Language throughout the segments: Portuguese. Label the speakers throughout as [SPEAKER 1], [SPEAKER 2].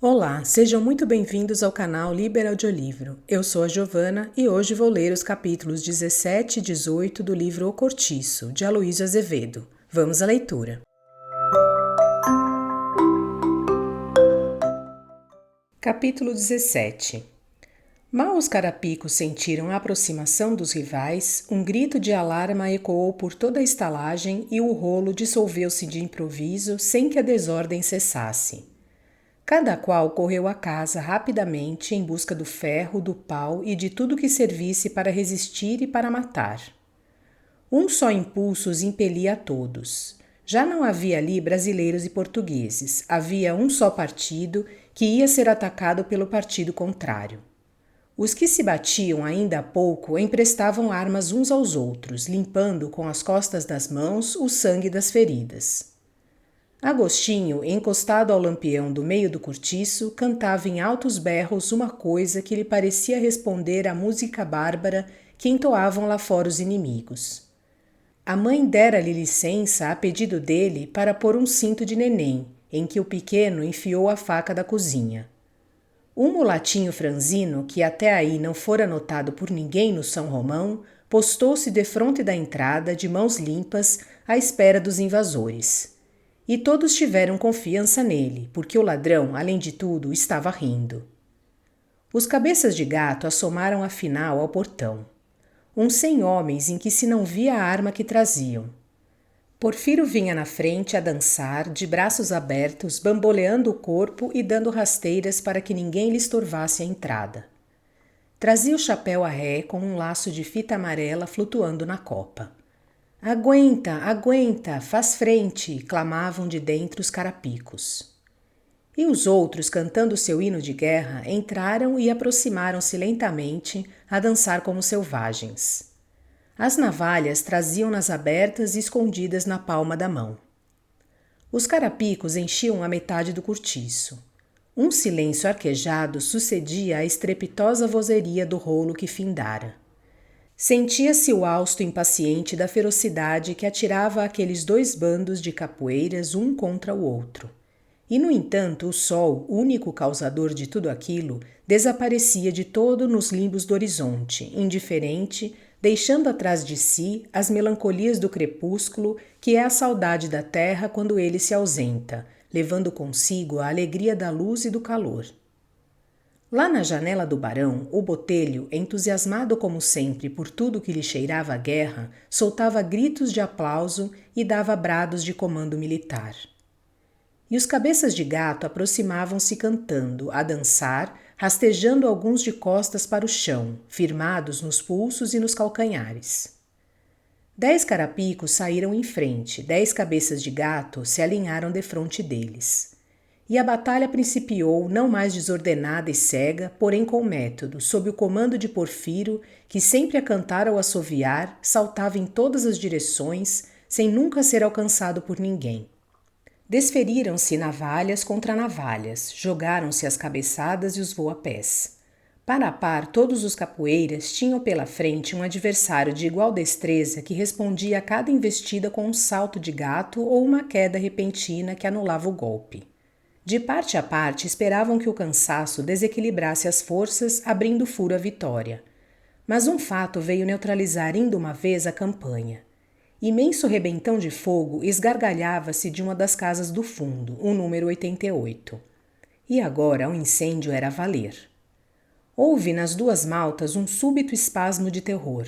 [SPEAKER 1] Olá, sejam muito bem-vindos ao canal Liber Audiolivro. Eu sou a Giovana e hoje vou ler os capítulos 17 e 18 do livro O Cortiço, de Aloísio Azevedo. Vamos à leitura. Capítulo 17. Mal os carapicos sentiram a aproximação dos rivais, um grito de alarma ecoou por toda a estalagem e o rolo dissolveu-se de improviso sem que a desordem cessasse. Cada qual correu à casa rapidamente em busca do ferro, do pau e de tudo que servisse para resistir e para matar. Um só impulso os impelia a todos. Já não havia ali brasileiros e portugueses, havia um só partido que ia ser atacado pelo partido contrário. Os que se batiam ainda há pouco emprestavam armas uns aos outros, limpando com as costas das mãos o sangue das feridas. Agostinho, encostado ao lampião do meio do cortiço, cantava em altos berros uma coisa que lhe parecia responder à música bárbara que entoavam lá fora os inimigos. A mãe dera-lhe licença, a pedido dele, para pôr um cinto de neném, em que o pequeno enfiou a faca da cozinha. Um mulatinho franzino, que até aí não fora notado por ninguém no São Romão, postou-se defronte da entrada, de mãos limpas, à espera dos invasores. E todos tiveram confiança nele, porque o ladrão, além de tudo, estava rindo. Os cabeças de gato assomaram afinal ao portão. Uns 100 homens em que se não via a arma que traziam. Porfiro vinha na frente a dançar, de braços abertos, bamboleando o corpo e dando rasteiras para que ninguém lhe estorvasse a entrada. Trazia o chapéu a ré com um laço de fita amarela flutuando na copa. Aguenta, aguenta, faz frente, clamavam de dentro os carapicos. E os outros, cantando seu hino de guerra, entraram e aproximaram-se lentamente a dançar como selvagens. As navalhas traziam-nas abertas e escondidas na palma da mão. Os carapicos enchiam a metade do cortiço. Um silêncio arquejado sucedia à estrepitosa vozeria do rolo que findara. Sentia-se o hausto impaciente da ferocidade que atirava aqueles dois bandos de capoeiras um contra o outro. E, no entanto, o sol, único causador de tudo aquilo, desaparecia de todo nos limbos do horizonte, indiferente, deixando atrás de si as melancolias do crepúsculo, que é a saudade da terra quando ele se ausenta, levando consigo a alegria da luz e do calor. Lá na janela do barão, o botelho, entusiasmado como sempre por tudo que lhe cheirava a guerra, soltava gritos de aplauso e dava brados de comando militar. E os cabeças de gato aproximavam-se cantando, a dançar, rastejando alguns de costas para o chão, firmados nos pulsos e nos calcanhares. 10 carapicos saíram em frente, 10 cabeças de gato se alinharam defronte deles. E a batalha principiou, não mais desordenada e cega, porém com método, sob o comando de Porfiro, que sempre a cantar ou assoviar, saltava em todas as direções, sem nunca ser alcançado por ninguém. Desferiram-se navalhas contra navalhas, jogaram-se as cabeçadas e os voapés. Par a par, todos os capoeiras tinham pela frente um adversário de igual destreza que respondia a cada investida com um salto de gato ou uma queda repentina que anulava o golpe. De parte a parte, esperavam que o cansaço desequilibrasse as forças, abrindo furo à vitória. Mas um fato veio neutralizar ainda uma vez a campanha. Imenso rebentão de fogo esgargalhava-se de uma das casas do fundo, o número 88. E agora o incêndio era a valer. Houve nas duas maltas um súbito espasmo de terror.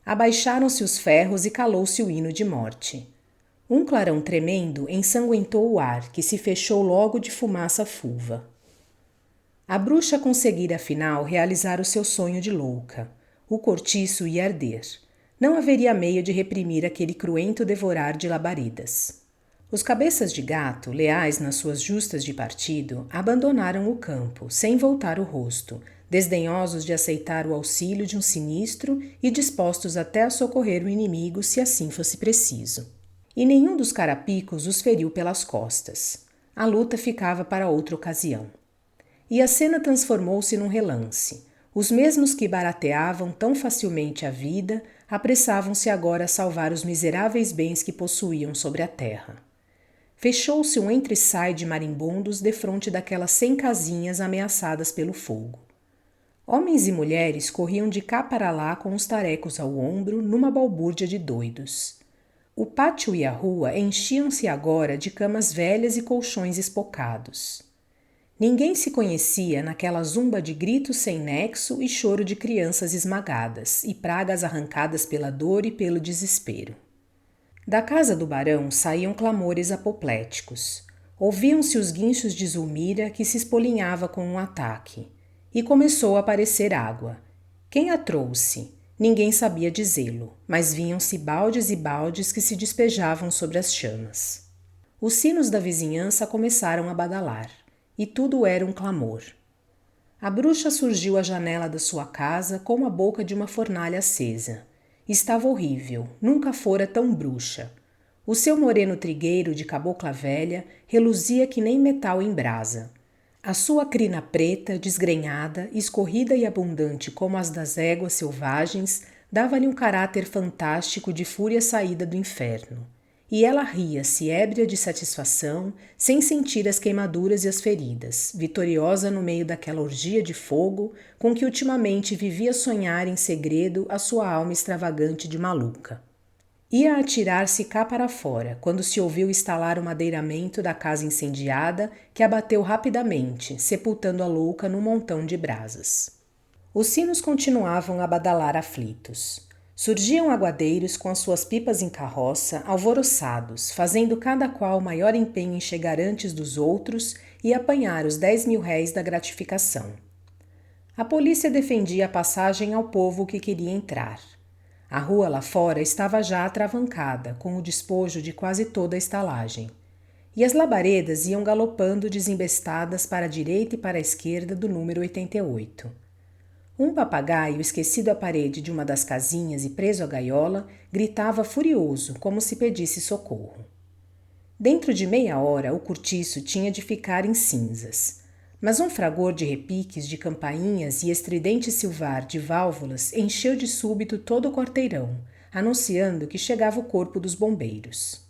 [SPEAKER 1] Abaixaram-se os ferros e calou-se o hino de morte. Um clarão tremendo ensanguentou o ar, que se fechou logo de fumaça fulva. A bruxa conseguira afinal realizar o seu sonho de louca. O cortiço ia arder. Não haveria meio de reprimir aquele cruento devorar de labaredas. Os cabeças de gato, leais nas suas justas de partido, abandonaram o campo, sem voltar o rosto, desdenhosos de aceitar o auxílio de um sinistro e dispostos até a socorrer o inimigo se assim fosse preciso. E nenhum dos carapicos os feriu pelas costas. A luta ficava para outra ocasião. E a cena transformou-se num relance. Os mesmos que barateavam tão facilmente a vida, apressavam-se agora a salvar os miseráveis bens que possuíam sobre a terra. fechou-se um entre-sai de marimbondos defronte daquelas 100 casinhas ameaçadas pelo fogo. Homens e mulheres corriam de cá para lá com os tarecos ao ombro numa balbúrdia de doidos. O pátio e a rua enchiam-se agora de camas velhas e colchões espocados. Ninguém se conhecia naquela zumba de gritos sem nexo e choro de crianças esmagadas e pragas arrancadas pela dor e pelo desespero. Da casa do barão saíam clamores apopléticos. Ouviam-se os guinchos de Zulmira, que se espolinhava com um ataque. E começou a aparecer água. Quem a trouxe? Ninguém sabia dizê-lo, mas vinham-se baldes e baldes que se despejavam sobre as chamas. Os sinos da vizinhança começaram a badalar, e tudo era um clamor. A bruxa surgiu à janela da sua casa com a boca de uma fornalha acesa. Estava horrível, nunca fora tão bruxa. O seu moreno trigueiro de cabocla velha reluzia que nem metal em brasa. A sua crina preta, desgrenhada, escorrida e abundante como as das éguas selvagens, dava-lhe um caráter fantástico de fúria saída do inferno. E ela ria-se, ébria de satisfação, sem sentir as queimaduras e as feridas, vitoriosa no meio daquela orgia de fogo com que ultimamente vivia sonhar em segredo a sua alma extravagante de maluca. Ia atirar-se cá para fora, quando se ouviu estalar o madeiramento da casa incendiada, que abateu rapidamente, sepultando a louca num montão de brasas. Os sinos continuavam a badalar aflitos. Surgiam aguadeiros com as suas pipas em carroça, alvoroçados, fazendo cada qual maior empenho em chegar antes dos outros e apanhar os 10.000 réis da gratificação. A polícia defendia a passagem ao povo que queria entrar. A rua lá fora estava já atravancada, com o despojo de quase toda a estalagem. E as labaredas iam galopando desembestadas para a direita e para a esquerda do número 88. Um papagaio esquecido à parede de uma das casinhas e preso à gaiola gritava furioso, como se pedisse socorro. Dentro de meia hora o cortiço tinha de ficar em cinzas. Mas um fragor de repiques de campainhas e estridente silvar de válvulas encheu de súbito todo o quarteirão, anunciando que chegava o corpo dos bombeiros.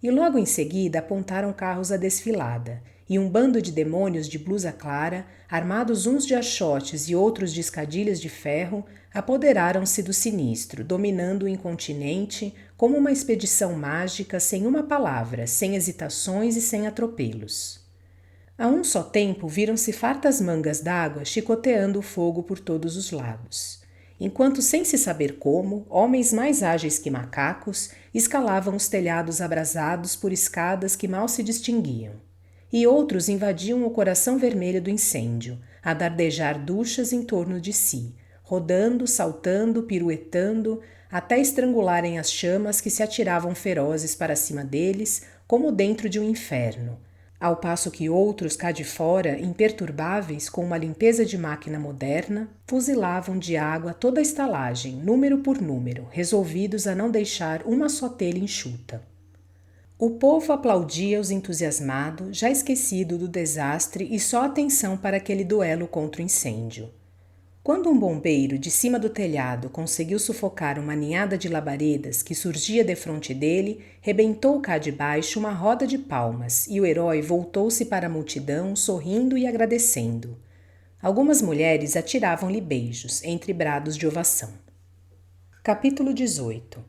[SPEAKER 1] E logo em seguida apontaram carros à desfilada, e um bando de demônios de blusa clara, armados uns de achotes e outros de escadilhas de ferro, apoderaram-se do sinistro, dominando o incontinente como uma expedição mágica sem uma palavra, sem hesitações e sem atropelos. A um só tempo viram-se fartas mangas d'água chicoteando o fogo por todos os lados, enquanto, sem se saber como, homens mais ágeis que macacos escalavam os telhados abrasados por escadas que mal se distinguiam, e outros invadiam o coração vermelho do incêndio, a dardejar duchas em torno de si, rodando, saltando, piruetando, até estrangularem as chamas que se atiravam ferozes para cima deles, como dentro de um inferno, ao passo que outros cá de fora, imperturbáveis com uma limpeza de máquina moderna, fuzilavam de água toda a estalagem, número por número, resolvidos a não deixar uma só telha enxuta. O povo aplaudia-os entusiasmado, já esquecido do desastre e só atenção para aquele duelo contra o incêndio. Quando um bombeiro de cima do telhado conseguiu sufocar uma ninhada de labaredas que surgia defronte dele, rebentou cá de baixo uma roda de palmas e o herói voltou-se para a multidão sorrindo e agradecendo. Algumas mulheres atiravam-lhe beijos, entre brados de ovação. Capítulo 18.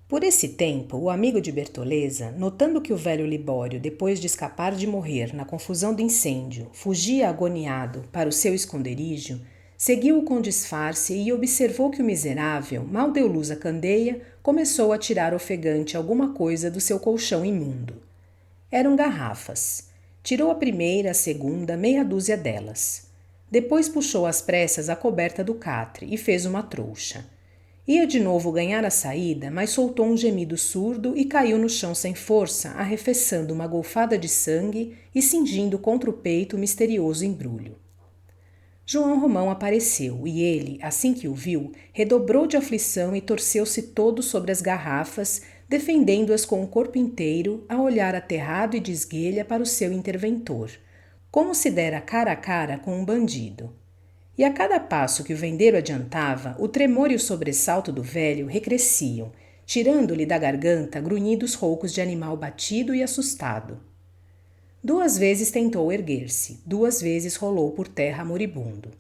[SPEAKER 1] Por esse tempo, o amigo de Bertoleza, notando que o velho Libório, depois de escapar de morrer na confusão do incêndio, fugia agoniado para o seu esconderijo, seguiu-o com disfarce e observou que o miserável, mal deu luz à candeia, começou a tirar ofegante alguma coisa do seu colchão imundo. Eram garrafas. Tirou a primeira, a segunda, meia dúzia delas. Depois puxou às pressas a coberta do catre e fez uma trouxa. Ia de novo ganhar a saída, mas soltou um gemido surdo e caiu no chão sem força, arrefeçando uma golfada de sangue e cingindo contra o peito o misterioso embrulho. João Romão apareceu e ele, assim que o viu, redobrou de aflição e torceu-se todo sobre as garrafas, defendendo-as com o corpo inteiro, a olhar aterrado e de esguelha para o seu interventor, como se dera cara a cara com um bandido. E a cada passo que o vendeiro adiantava, o tremor e o sobressalto do velho recresciam, tirando-lhe da garganta grunhidos roucos de animal batido e assustado. 2 vezes tentou erguer-se, 2 vezes rolou por terra moribundo.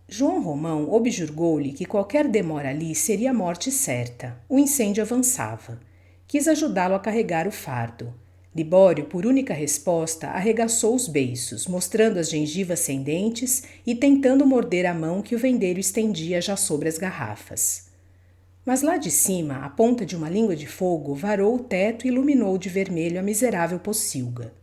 [SPEAKER 1] João Romão objurgou-lhe que qualquer demora ali seria morte certa. O incêndio avançava. Quis ajudá-lo a carregar o fardo. Libório, por única resposta, arregaçou os beiços, mostrando as gengivas sem dentes e tentando morder a mão que o vendeiro estendia já sobre as garrafas. Mas lá de cima, a ponta de uma língua de fogo varou o teto e iluminou de vermelho a miserável pocilga.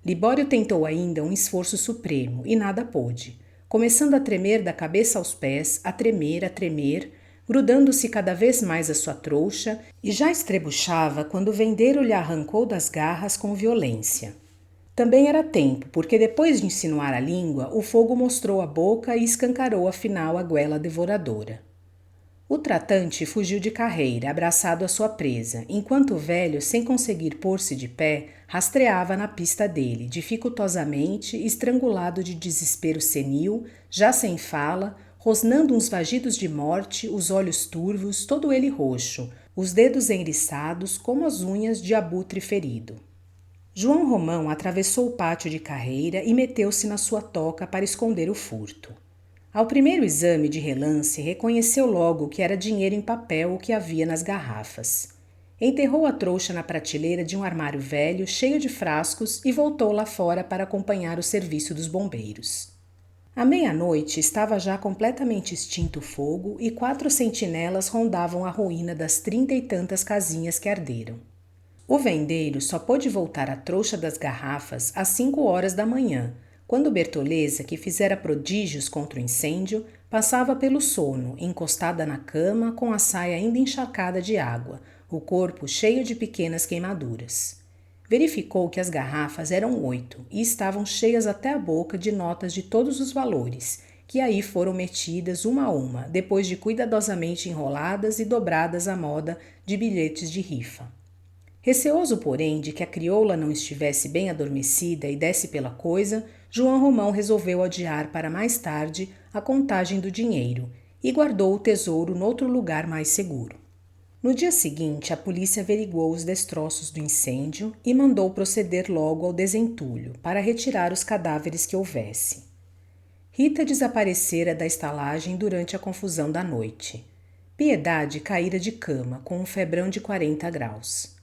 [SPEAKER 1] Libório tentou ainda um esforço supremo e nada pôde, começando a tremer da cabeça aos pés, a tremer, grudando-se cada vez mais à sua trouxa, e já estrebuchava quando o vendeiro lhe arrancou das garras com violência. Também era tempo, porque depois de insinuar a língua, o fogo mostrou a boca e escancarou afinal a goela devoradora. O tratante fugiu de carreira, abraçado à sua presa, enquanto o velho, sem conseguir pôr-se de pé, rastreava na pista dele, dificultosamente, estrangulado de desespero senil, já sem fala, rosnando uns vagidos de morte, os olhos turvos, todo ele roxo, os dedos enriçados como as unhas de abutre ferido. João Romão atravessou o pátio de carreira e meteu-se na sua toca para esconder o furto. Ao primeiro exame de relance, reconheceu logo que era dinheiro em papel o que havia nas garrafas. Enterrou a trouxa na prateleira de um armário velho, cheio de frascos, e voltou lá fora para acompanhar o serviço dos bombeiros. À meia-noite estava já completamente extinto o fogo e 4 sentinelas rondavam a ruína das 30 e tantas casinhas que arderam. O vendeiro só pôde voltar à trouxa das garrafas às 5 horas da manhã, quando Bertoleza, que fizera prodígios contra o incêndio, passava pelo sono, encostada na cama, com a saia ainda encharcada de água, o corpo cheio de pequenas queimaduras. Verificou que as garrafas eram 8 e estavam cheias até a boca de notas de todos os valores, que aí foram metidas uma a uma, depois de cuidadosamente enroladas e dobradas à moda de bilhetes de rifa. Receoso, porém, de que a crioula não estivesse bem adormecida e desse pela coisa, João Romão resolveu adiar para mais tarde a contagem do dinheiro e guardou o tesouro noutro lugar mais seguro. No dia seguinte, a polícia averiguou os destroços do incêndio e mandou proceder logo ao desentulho para retirar os cadáveres que houvesse. Rita desaparecera da estalagem durante a confusão da noite. Piedade caíra de cama com um febrão de 40 graus.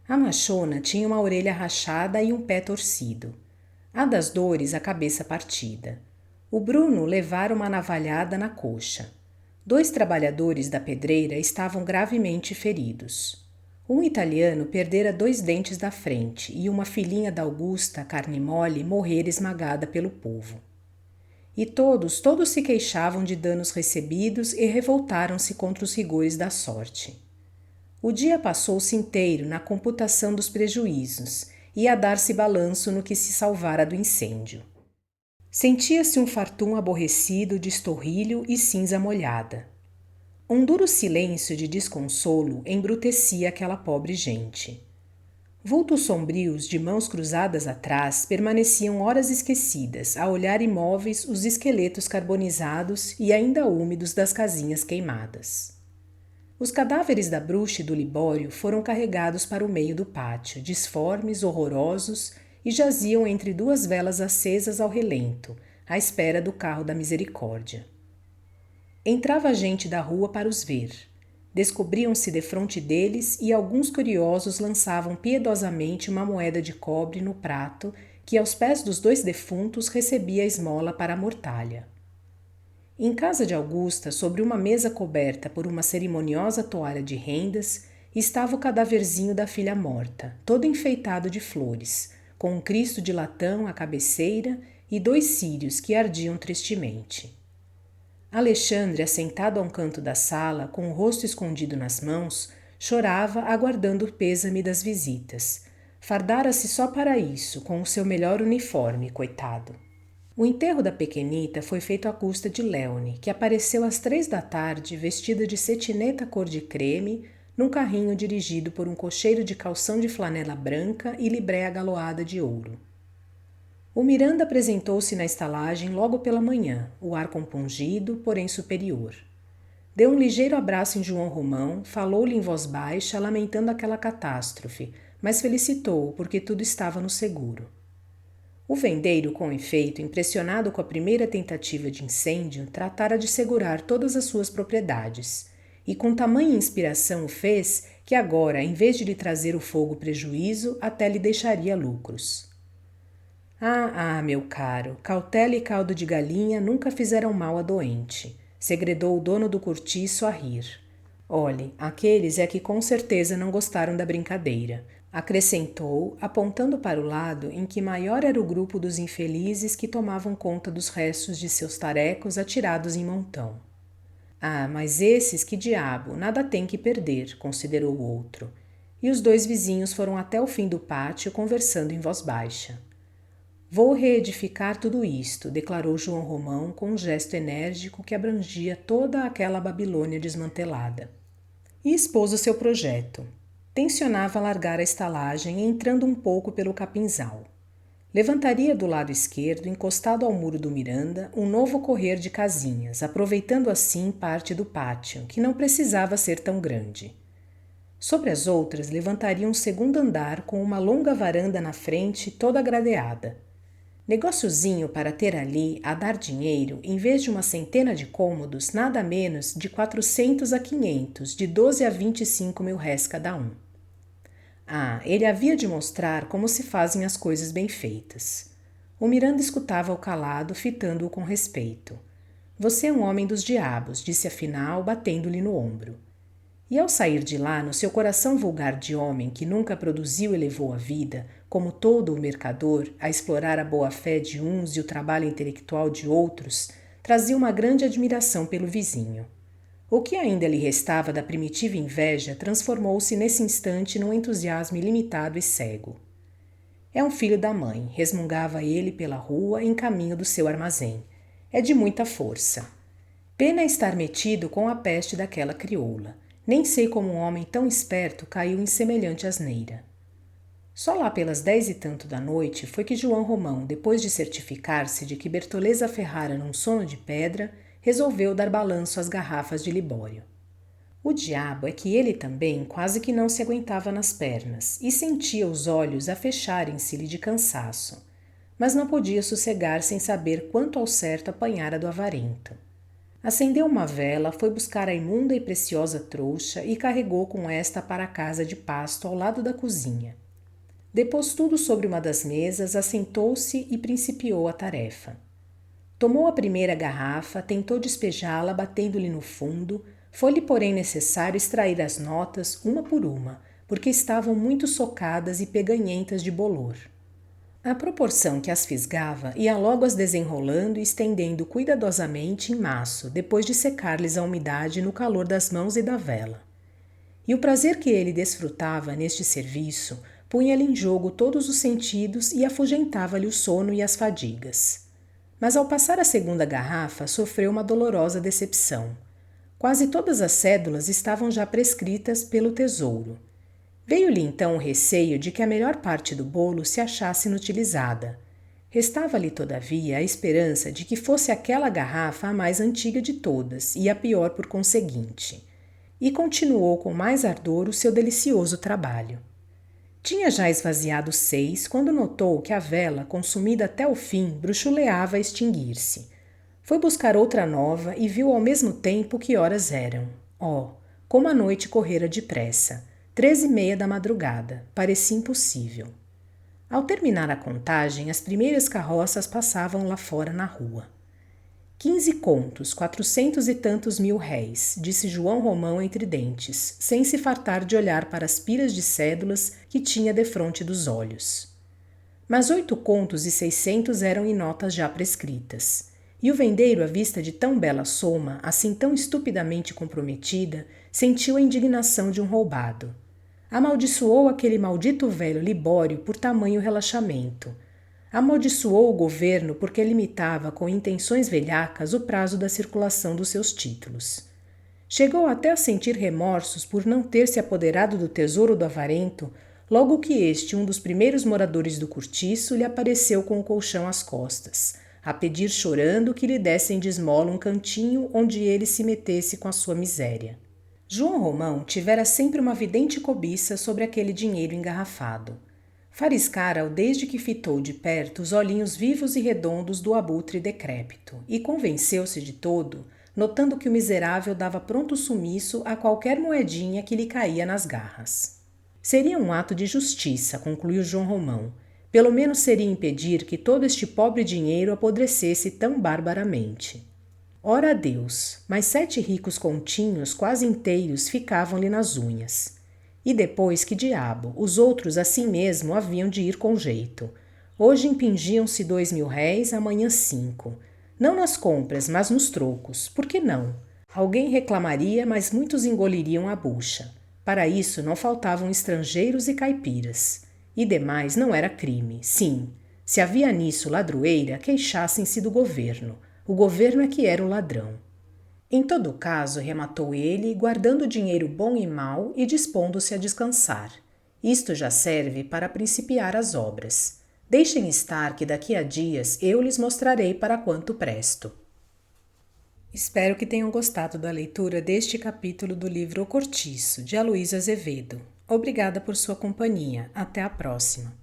[SPEAKER 1] A machona tinha uma orelha rachada e um pé torcido. A das dores, a cabeça partida. O Bruno levara uma navalhada na coxa. 2 trabalhadores da pedreira estavam gravemente feridos. Um italiano perdera 2 dentes da frente e uma filhinha da Augusta, carne mole, morrera esmagada pelo povo. E todos se queixavam de danos recebidos e revoltaram-se contra os rigores da sorte. O dia passou-se inteiro na computação dos prejuízos e a dar-se balanço no que se salvara do incêndio. Sentia-se um fartum aborrecido de estorrilho e cinza molhada. Um duro silêncio de desconsolo embrutecia aquela pobre gente. Vultos sombrios de mãos cruzadas atrás permaneciam horas esquecidas a olhar imóveis os esqueletos carbonizados e ainda úmidos das casinhas queimadas. Os cadáveres da bruxa e do Libório foram carregados para o meio do pátio, disformes, horrorosos, e jaziam entre 2 velas acesas ao relento, à espera do carro da misericórdia. Entrava a gente da rua para os ver. Descobriam-se defronte deles e alguns curiosos lançavam piedosamente uma moeda de cobre no prato que aos pés dos 2 defuntos recebia a esmola para a mortalha. Em casa de Augusta, sobre uma mesa coberta por uma cerimoniosa toalha de rendas, estava o cadaverzinho da filha morta, todo enfeitado de flores, com um Cristo de latão à cabeceira e 2 círios que ardiam tristemente. Alexandre, assentado a um canto da sala, com o rosto escondido nas mãos, chorava aguardando o pêsame das visitas. Fardara-se só para isso, com o seu melhor uniforme, coitado. O enterro da pequenita foi feito à custa de Léone, que apareceu às 3 da tarde, vestida de cetineta cor de creme, num carrinho dirigido por um cocheiro de calção de flanela branca e libré agaloada de ouro. O Miranda apresentou-se na estalagem logo pela manhã, o ar compungido, porém superior. Deu um ligeiro abraço em João Romão, falou-lhe em voz baixa, lamentando aquela catástrofe, mas felicitou-o porque tudo estava no seguro. O vendeiro, com efeito, impressionado com a primeira tentativa de incêndio, tratara de segurar todas as suas propriedades, e com tamanha inspiração o fez que agora, em vez de lhe trazer o fogo prejuízo, até lhe deixaria lucros. Meu caro, cautela e caldo de galinha nunca fizeram mal a doente, segredou o dono do cortiço a rir. Olhe, aqueles é que com certeza não gostaram da brincadeira, acrescentou, apontando para o lado em que maior era o grupo dos infelizes que tomavam conta dos restos de seus tarecos atirados em montão. Mas esses, que diabo, nada têm que perder, considerou o outro. E os dois vizinhos foram até o fim do pátio conversando em voz baixa. Vou reedificar tudo isto, declarou João Romão com um gesto enérgico que abrangia toda aquela Babilônia desmantelada. E expôs o seu projeto. Tencionava largar a estalagem entrando um pouco pelo capinzal. Levantaria do lado esquerdo, encostado ao muro do Miranda, um novo correr de casinhas, aproveitando assim parte do pátio, que não precisava ser tão grande. Sobre as outras, levantaria um segundo andar com uma longa varanda na frente, toda gradeada. Negóciozinho para ter ali, a dar dinheiro, em vez de uma centena de cômodos, nada menos de 400 a 500, de 12 a 25 mil réis cada um. Ele havia de mostrar como se fazem as coisas bem feitas. O Miranda escutava-o calado, fitando-o com respeito. Você é um homem dos diabos, disse afinal, batendo-lhe no ombro. E ao sair de lá, no seu coração vulgar de homem que nunca produziu e levou a vida, como todo o mercador, a explorar a boa-fé de uns e o trabalho intelectual de outros, trazia uma grande admiração pelo vizinho. O que ainda lhe restava da primitiva inveja transformou-se nesse instante num entusiasmo ilimitado e cego. É um filho da mãe, resmungava ele pela rua em caminho do seu armazém. É de muita força. Pena estar metido com a peste daquela crioula. Nem sei como um homem tão esperto caiu em semelhante asneira. Só lá pelas 10 e tanto da noite foi que João Romão, depois de certificar-se de que Bertoleza ferrara num sono de pedra, resolveu dar balanço às garrafas de Libório. O diabo é que ele também quase que não se aguentava nas pernas e sentia os olhos a fecharem-se-lhe de cansaço, mas não podia sossegar sem saber quanto ao certo apanhara do avarento. Acendeu uma vela, foi buscar a imunda e preciosa trouxa e carregou com esta para a casa de pasto ao lado da cozinha. Depôs tudo sobre uma das mesas, assentou-se e principiou a tarefa. Tomou a primeira garrafa, tentou despejá-la batendo-lhe no fundo, foi-lhe porém necessário extrair as notas uma por uma, porque estavam muito socadas e peganhentas de bolor. À proporção que as fisgava, ia logo as desenrolando e estendendo cuidadosamente em maço, depois de secar-lhes a umidade no calor das mãos e da vela. E o prazer que ele desfrutava neste serviço punha-lhe em jogo todos os sentidos e afugentava-lhe o sono e as fadigas. Mas ao passar a segunda garrafa, sofreu uma dolorosa decepção. Quase todas as cédulas estavam já prescritas pelo tesouro. Veio-lhe então o receio de que a melhor parte do bolo se achasse inutilizada. Restava-lhe, todavia, a esperança de que fosse aquela garrafa a mais antiga de todas e a pior por conseguinte. E continuou com mais ardor o seu delicioso trabalho. Tinha já esvaziado 6 quando notou que a vela, consumida até o fim, bruxuleava a extinguir-se. Foi buscar outra nova e viu ao mesmo tempo que horas eram. Como a noite correra depressa. 3:30 da madrugada. Parecia impossível. Ao terminar a contagem, as primeiras carroças passavam lá fora na rua. 15 contos, 400 e tantos mil réis, disse João Romão entre dentes, sem se fartar de olhar para as pilhas de cédulas que tinha defronte dos olhos. Mas 8 contos e 600 eram em notas já prescritas. E o vendeiro, à vista de tão bela soma, assim tão estupidamente comprometida, sentiu a indignação de um roubado. Amaldiçoou aquele maldito velho Libório por tamanho relaxamento. Amaldiçoou o governo porque limitava com intenções velhacas o prazo da circulação dos seus títulos. Chegou até a sentir remorsos por não ter se apoderado do tesouro do avarento, logo que este, um dos primeiros moradores do cortiço, lhe apareceu com o colchão às costas, a pedir chorando que lhe dessem de esmola um cantinho onde ele se metesse com a sua miséria. João Romão tivera sempre uma vidente cobiça sobre aquele dinheiro engarrafado. Fariscara-o desde que fitou de perto os olhinhos vivos e redondos do abutre decrépito e convenceu-se de todo, notando que o miserável dava pronto sumiço a qualquer moedinha que lhe caía nas garras. Seria um ato de justiça, concluiu João Romão. Pelo menos seria impedir que todo este pobre dinheiro apodrecesse tão barbaramente. Ora a Deus, mas 7 ricos continhos quase inteiros ficavam-lhe nas unhas. E depois que diabo, os outros assim mesmo haviam de ir com jeito. Hoje impingiam-se 2.000 réis, amanhã 5. Não nas compras, mas nos trocos. Por que não? Alguém reclamaria, mas muitos engoliriam a bucha. Para isso não faltavam estrangeiros e caipiras. E demais não era crime. Sim, se havia nisso ladroeira, queixassem-se do governo. O governo é que era o ladrão. Em todo caso, rematou ele, guardando o dinheiro bom e mau e dispondo-se a descansar. Isto já serve para principiar as obras. Deixem estar que daqui a dias eu lhes mostrarei para quanto presto. Espero que tenham gostado da leitura deste capítulo do livro O Cortiço, de Aloísio Azevedo. Obrigada por sua companhia. Até a próxima.